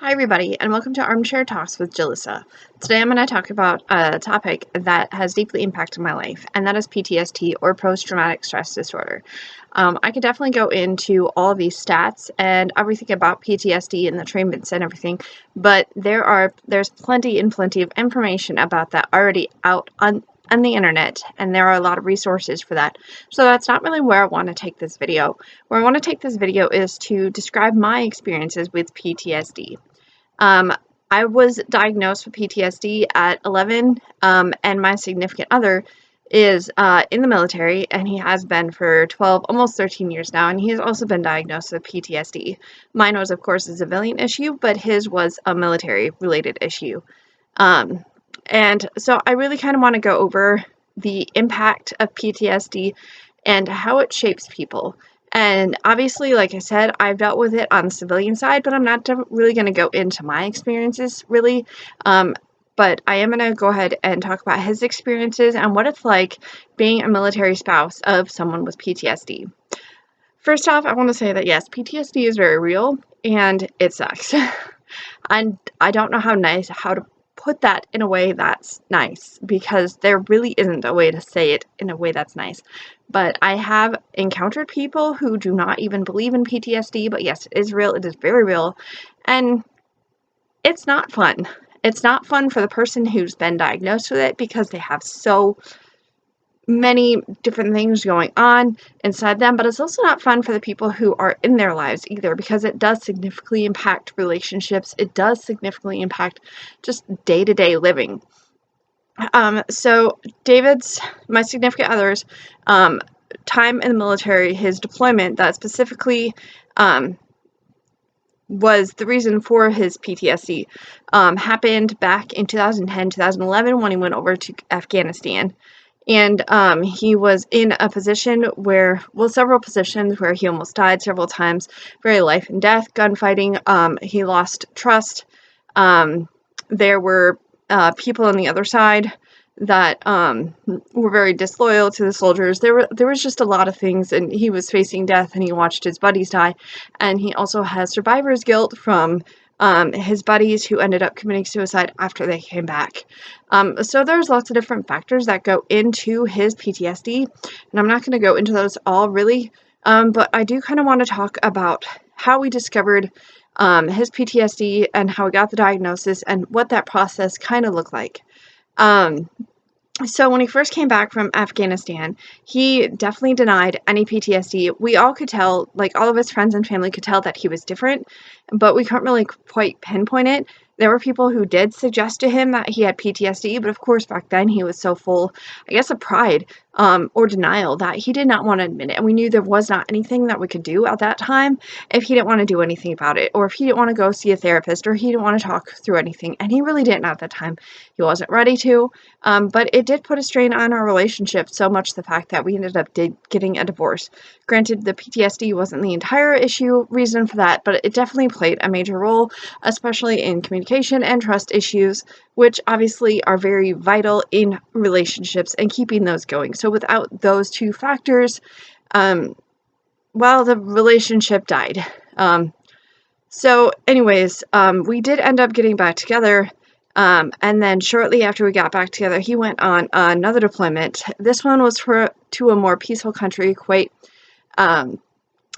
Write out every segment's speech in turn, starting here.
Hi everybody, and welcome to Armchair Talks with Jalissa. Today I'm going to talk about a topic that has deeply impacted my life, and that is PTSD, or post-traumatic stress disorder. I could definitely go into all of these stats and everything about PTSD and the treatments and everything, but there's plenty of information about that already out on the internet, and there are a lot of resources for that. So that's not really where I want to take this video. Where I want to take this video is to describe my experiences with PTSD. I was diagnosed with PTSD at 11, and my significant other is in the military, and he has been for 12, almost 13 years now, and he has also been diagnosed with PTSD. Mine was, of course, a civilian issue, but his was a military-related issue. And so I really kind of want to go over the impact of PTSD and how it shapes people. And obviously, like I said, I've dealt with it on the civilian side, but I'm not really going to go into my experiences, really. But I am going to go ahead and talk about his experiences and what it's like being a military spouse of someone with PTSD. First off, I want to say that yes, PTSD is very real, and it sucks. And I don't know how to put that in a way that's nice, because there really isn't a way to say it in a way that's nice. But I have encountered people who do not even believe in PTSD, but yes, it is real, it is very real, and it's not fun. It's not fun for the person who's been diagnosed with it, because they have so many different things going on inside them, but it's also not fun for the people who are in their lives either, because it does significantly impact relationships. It does significantly impact just day-to-day living. So my significant other's time in the military, his deployment that specifically was the reason for his PTSD, happened back in 2010, 2011 when he went over to Afghanistan. And he was in a position where, well, several positions where he almost died several times, very life and death, gunfighting. He lost trust. There were people on the other side that were very disloyal to the soldiers. There was just a lot of things, and he was facing death, and he watched his buddies die, and he also has survivor's guilt from his buddies who ended up committing suicide after they came back. So there's lots of different factors that go into his PTSD, and I'm not going to go into those all really, but I do kind of want to talk about how we discovered his PTSD and how we got the diagnosis and what that process kind of looked like. So when he first came back from Afghanistan, he definitely denied any PTSD. We all could tell, like all of his friends and family could tell that he was different, but we couldn't really quite pinpoint it. There were people who did suggest to him that he had PTSD, but of course back then he was so full, I guess, of pride or denial that he did not want to admit it. And we knew there was not anything that we could do at that time if he didn't want to do anything about it, or if he didn't want to go see a therapist, or he didn't want to talk through anything. And he really didn't at that time. He wasn't ready to. But it did put a strain on our relationship, so much the fact that we ended up getting a divorce. Granted, the PTSD wasn't the entire reason for that, but it definitely played a major role, especially in communication and trust issues, which obviously are very vital in relationships and keeping those going. So without those two factors, well, the relationship died. So anyways, we did end up getting back together. And then shortly after we got back together, he went on another deployment. This one was to a more peaceful country, Kuwait. I know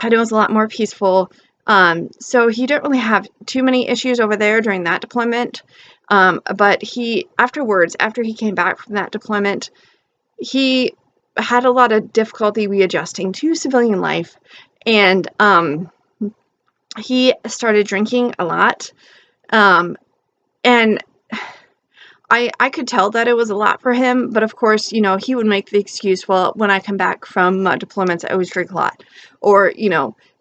it was a lot more peaceful. So he didn't really have too many issues over there during that deployment. But after he came back from that deployment, he had a lot of difficulty readjusting to civilian life. And he started drinking a lot. And I could tell that it was a lot for him, but of course, he would make the excuse, well, when I come back from deployments, I always drink a lot, or,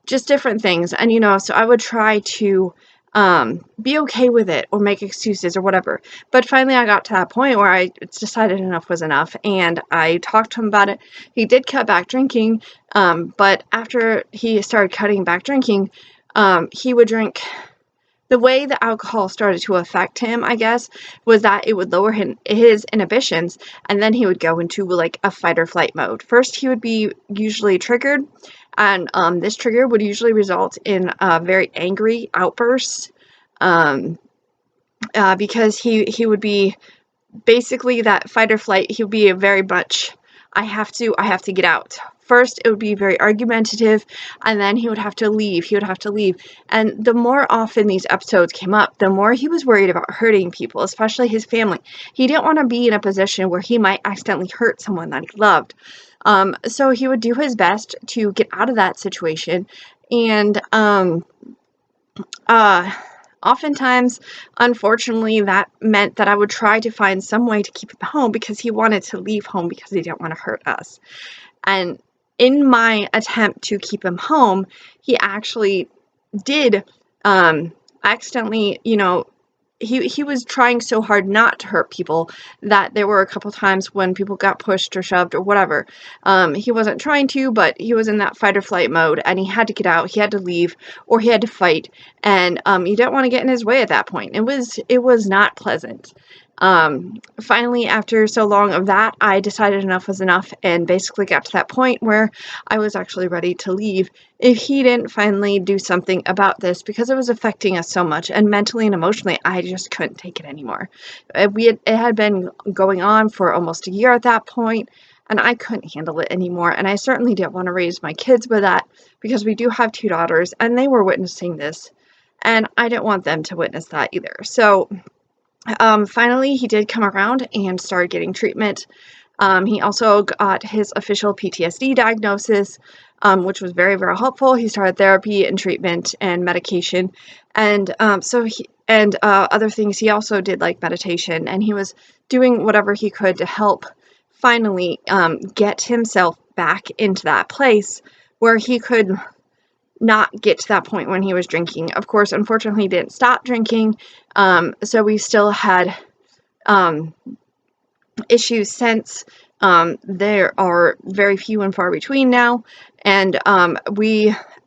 just different things. And, so I would try to be okay with it or make excuses or whatever. But finally, I got to that point where I decided enough was enough, and I talked to him about it. He did cut back drinking, but after he started cutting back drinking, he would drink. The way the alcohol started to affect him, I guess, was that it would lower his inhibitions, and then he would go into like a fight or flight mode. First, he would be usually triggered, and this trigger would usually result in very angry outbursts. because he would be basically that fight or flight. He would be a very much, I have to get out. First, it would be very argumentative, and then he would have to leave. And the more often these episodes came up, the more he was worried about hurting people, especially his family. He didn't want to be in a position where he might accidentally hurt someone that he loved. So he would do his best to get out of that situation. And oftentimes, unfortunately, that meant that I would try to find some way to keep him home because he wanted to leave home because he didn't want to hurt us. And in my attempt to keep him home, he actually did accidentally, he was trying so hard not to hurt people that there were a couple times when people got pushed or shoved or whatever. He wasn't trying to, but he was in that fight or flight mode, and he had to get out, he had to leave, or he had to fight, and you didn't want to get in his way at that point. It was not pleasant. Finally, after so long of that, I decided enough was enough and basically got to that point where I was actually ready to leave if he didn't finally do something about this, because it was affecting us so much, and mentally and emotionally, I just couldn't take it anymore. It had been going on for almost a year at that point, and I couldn't handle it anymore, and I certainly didn't want to raise my kids with that, because we do have 2 daughters, and they were witnessing this, and I didn't want them to witness that either. So finally, he did come around and started getting treatment. He also got his official PTSD diagnosis, which was very, very helpful. He started therapy and treatment and medication, and other things. He also did like meditation, and he was doing whatever he could to help finally get himself back into that place where he could not get to that point when he was drinking. Of course, unfortunately, he didn't stop drinking, so we still had issues since. There are very few and far between now, and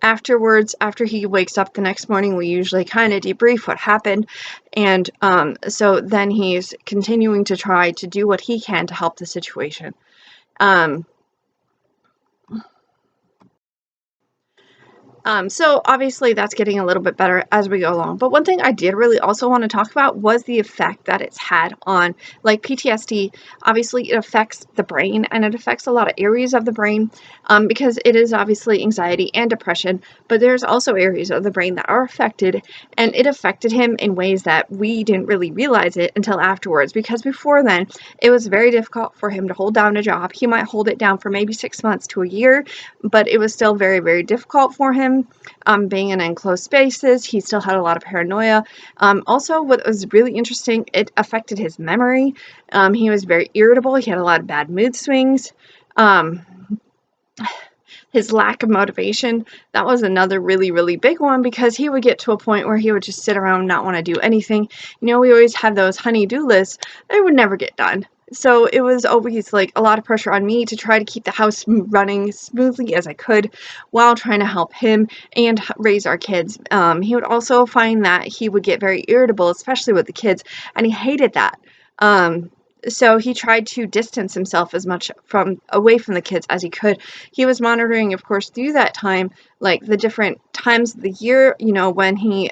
after he wakes up the next morning, we usually kind of debrief what happened, and so then he's continuing to try to do what he can to help the situation. So obviously that's getting a little bit better as we go along. But one thing I did really also want to talk about was the effect that it's had on, like, PTSD. Obviously it affects the brain, and it affects a lot of areas of the brain, because it is obviously anxiety and depression, but there's also areas of the brain that are affected, and it affected him in ways that we didn't really realize it until afterwards, because before then it was very difficult for him to hold down a job. He might hold it down for maybe 6 months to a year, but it was still very, very difficult for him. Being in enclosed spaces, he still had a lot of paranoia. Also, what was really interesting, it affected his memory. He was very irritable. He had a lot of bad mood swings. His lack of motivation, that was another really, really big one, because he would get to a point where he would just sit around and not want to do anything. We always have those honey-do lists. They would never get done. So it was always like a lot of pressure on me to try to keep the house running smoothly as I could while trying to help him and raise our kids. He would also find that he would get very irritable, especially with the kids, and he hated that. So he tried to distance himself as much away from the kids as he could. He was monitoring, of course, through that time, like the different times of the year, when he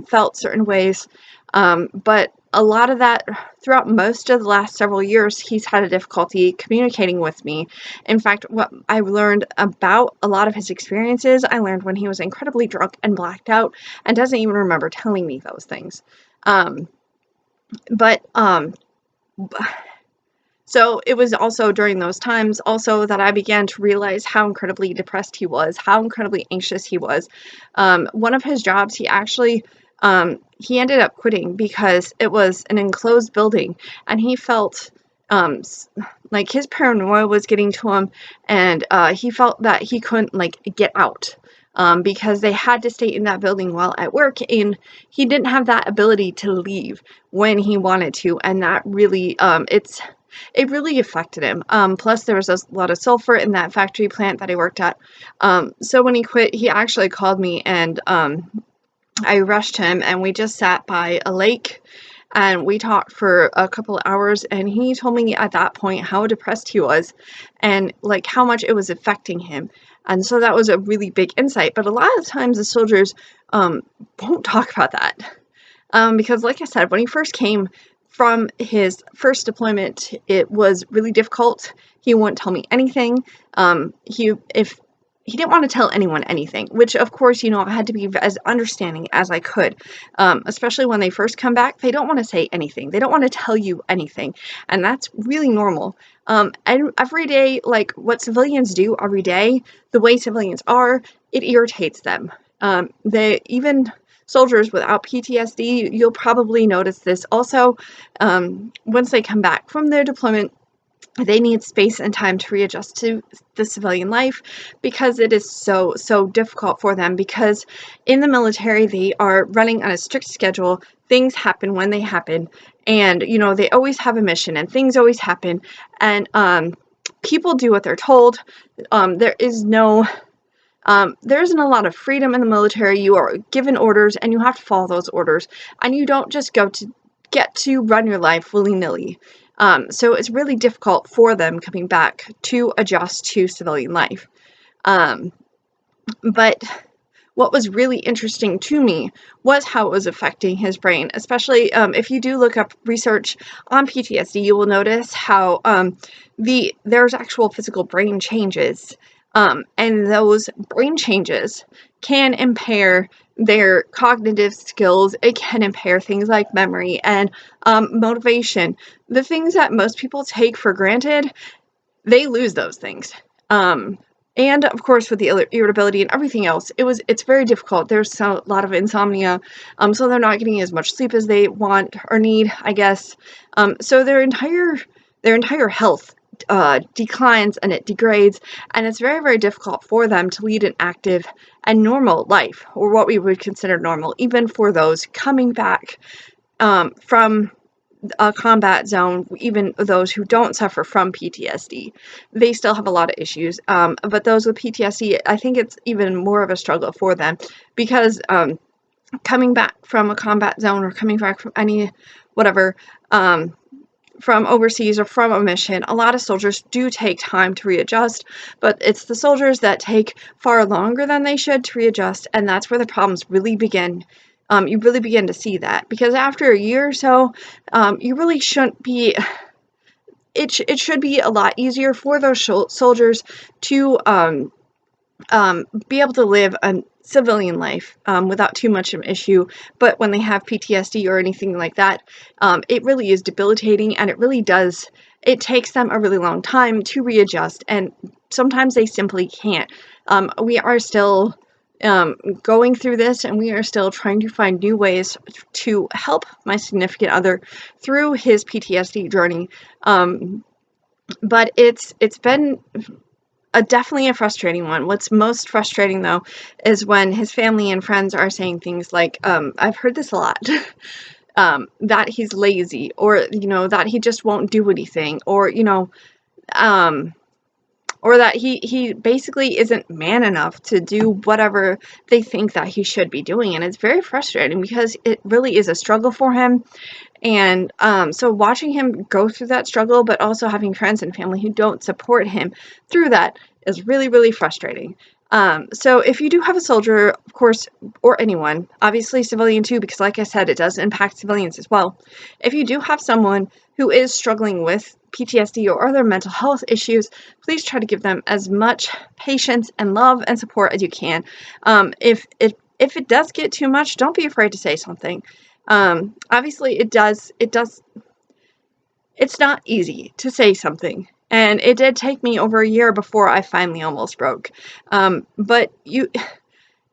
felt certain ways. But a lot of that, throughout most of the last several years, he's had a difficulty communicating with me. In fact, what I learned about a lot of his experiences, I learned when he was incredibly drunk and blacked out and doesn't even remember telling me those things. So it was also during those times also that I began to realize how incredibly depressed he was, how incredibly anxious he was. One of his jobs, he actually, he ended up quitting because it was an enclosed building, and he felt like his paranoia was getting to him, and he felt that he couldn't get out. Because they had to stay in that building while at work, and he didn't have that ability to leave when he wanted to, and that really, it really affected him. Plus, there was a lot of sulfur in that factory plant that he worked at. So when he quit, he actually called me, and I rushed him, and we just sat by a lake, and we talked for a couple of hours, and he told me at that point how depressed he was, and how much it was affecting him. And so that was a really big insight. But a lot of times the soldiers won't talk about that. Because like I said, when he first came from his first deployment, it was really difficult. He wouldn't tell me anything. If he didn't want to tell anyone anything, which of course, I had to be as understanding as I could. Especially when they first come back, they don't want to say anything. They don't want to tell you anything, and that's really normal. And every day, like what civilians do every day, the way civilians are, it irritates them. They even soldiers without PTSD, you'll probably notice this also. Once they come back from their deployment, they need space and time to readjust to the civilian life, because it is so difficult for them, because in the military they are running on a strict schedule. Things happen when they happen, and they always have a mission, and things always happen, and people do what they're told. There isn't a lot of freedom in the military. You are given orders and you have to follow those orders, and you don't just get to run your life willy-nilly. So it's really difficult for them coming back to adjust to civilian life. But what was really interesting to me was how it was affecting his brain, especially if you do look up research on PTSD, you will notice how there's actual physical brain changes, and those brain changes can impair their cognitive skills. It can impair things like memory and motivation. The things that most people take for granted, they lose those things. And of course, with the irritability and everything else, it's very difficult. There's a lot of insomnia, so they're not getting as much sleep as they want or need, I guess. So their entire health declines, and it degrades, and it's very, very difficult for them to lead an active and normal life, or what we would consider normal, even for those coming back from a combat zone. Even those who don't suffer from PTSD, they still have a lot of issues. But those with PTSD, I think it's even more of a struggle for them, because coming back from a combat zone, or coming back from any whatever, from overseas or from a mission, a lot of soldiers do take time to readjust, but it's the soldiers that take far longer than they should to readjust, and that's where the problems really begin. You really begin to see that, because after a year or so, you really shouldn't be. It should be a lot easier for those soldiers to be able to live a civilian life without too much of an issue. But when they have PTSD or anything like that, it really is debilitating, and it takes them a really long time to readjust, and sometimes they simply can't. We are still going through this, and we are still trying to find new ways to help my significant other through his PTSD journey. But it's been definitely a frustrating one. What's most frustrating, though, is when his family and friends are saying things like, I've heard this a lot, that he's lazy, or, that he just won't do anything, or, or that he basically isn't man enough to do whatever they think that he should be doing. And it's very frustrating, because it really is a struggle for him. And so watching him go through that struggle, but also having friends and family who don't support him through that, is really, really frustrating. So if you do have a soldier, of course, or anyone, obviously civilian too, because like I said, it does impact civilians as well. If you do have someone who is struggling with PTSD or other mental health issues, please try to give them as much patience and love and support as you can. If it does get too much, don't be afraid to say something. Obviously it's not easy to say something, and it did take me over a year before I finally almost broke. But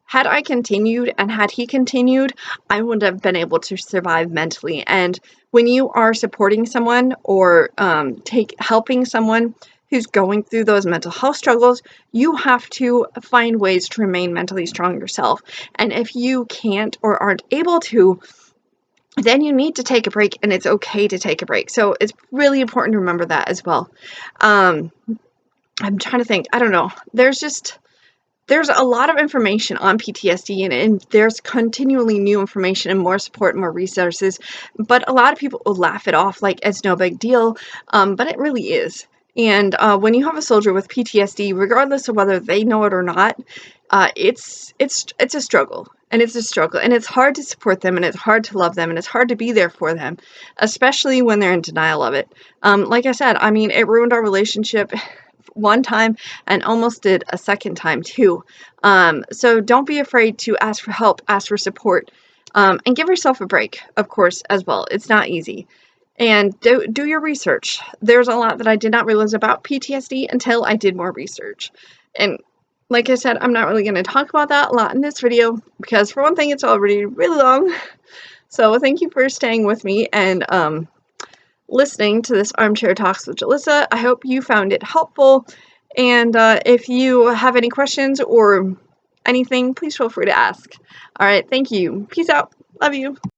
had I continued, and had he continued, I wouldn't have been able to survive mentally. And when you are supporting someone, or helping someone who's going through those mental health struggles, you have to find ways to remain mentally strong yourself. And if you can't or aren't able to, then you need to take a break, and it's okay to take a break. So it's really important to remember that as well. I'm trying to think. I don't know. There's a lot of information on PTSD, and there's continually new information and more support and more resources, but a lot of people will laugh it off like it's no big deal, but it really is. And when you have a soldier with PTSD, regardless of whether they know it or not, it's a struggle. and it's a struggle, and it's hard to support them, and it's hard to love them, and it's hard to be there for them, especially when they're in denial of it. Like I said, I mean, it ruined our relationship one time and almost did a second time too. So don't be afraid to ask for help, ask for support, and give yourself a break, of course, as well. It's not easy. And do your research. There's a lot that I did not realize about PTSD until I did more research. And like I said, I'm not really going to talk about that a lot in this video because, for one thing, it's already really long. So thank you for staying with me and listening to this Armchair Talks with Jalissa. I hope you found it helpful. And if you have any questions or anything, please feel free to ask. All right, thank you. Peace out. Love you.